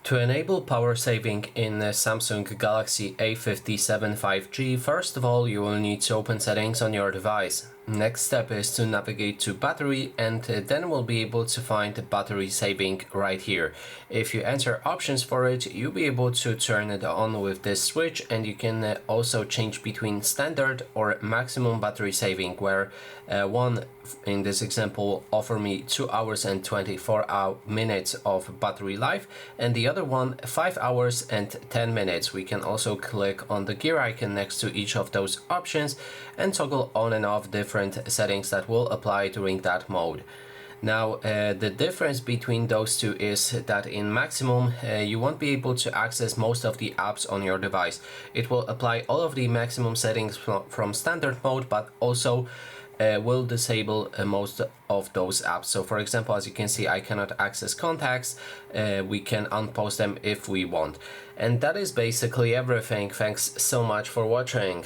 To enable power saving in the Samsung Galaxy A57 5G, first of all you will need to open settings on your device. Next step is to navigate to battery, and then we'll be able to find the battery saving right here. If you enter options for it, you'll be able to turn it on with this switch, and you can also change between standard or maximum battery saving, where one in this example offer me 2 hours and 24 minutes of battery life, and the other one 5 hours and 10 minutes. We can also click on the gear icon next to each of those options and toggle on and off different settings that will apply during that mode. Now the difference between those two is that in maximum you won't be able to access most of the apps on your device. It will apply all of the maximum settings from standard mode, but also will disable most of those apps. So for example, as you can see, I cannot access contacts. We can unpost them if we want. And that is basically everything. Thanks so much for watching.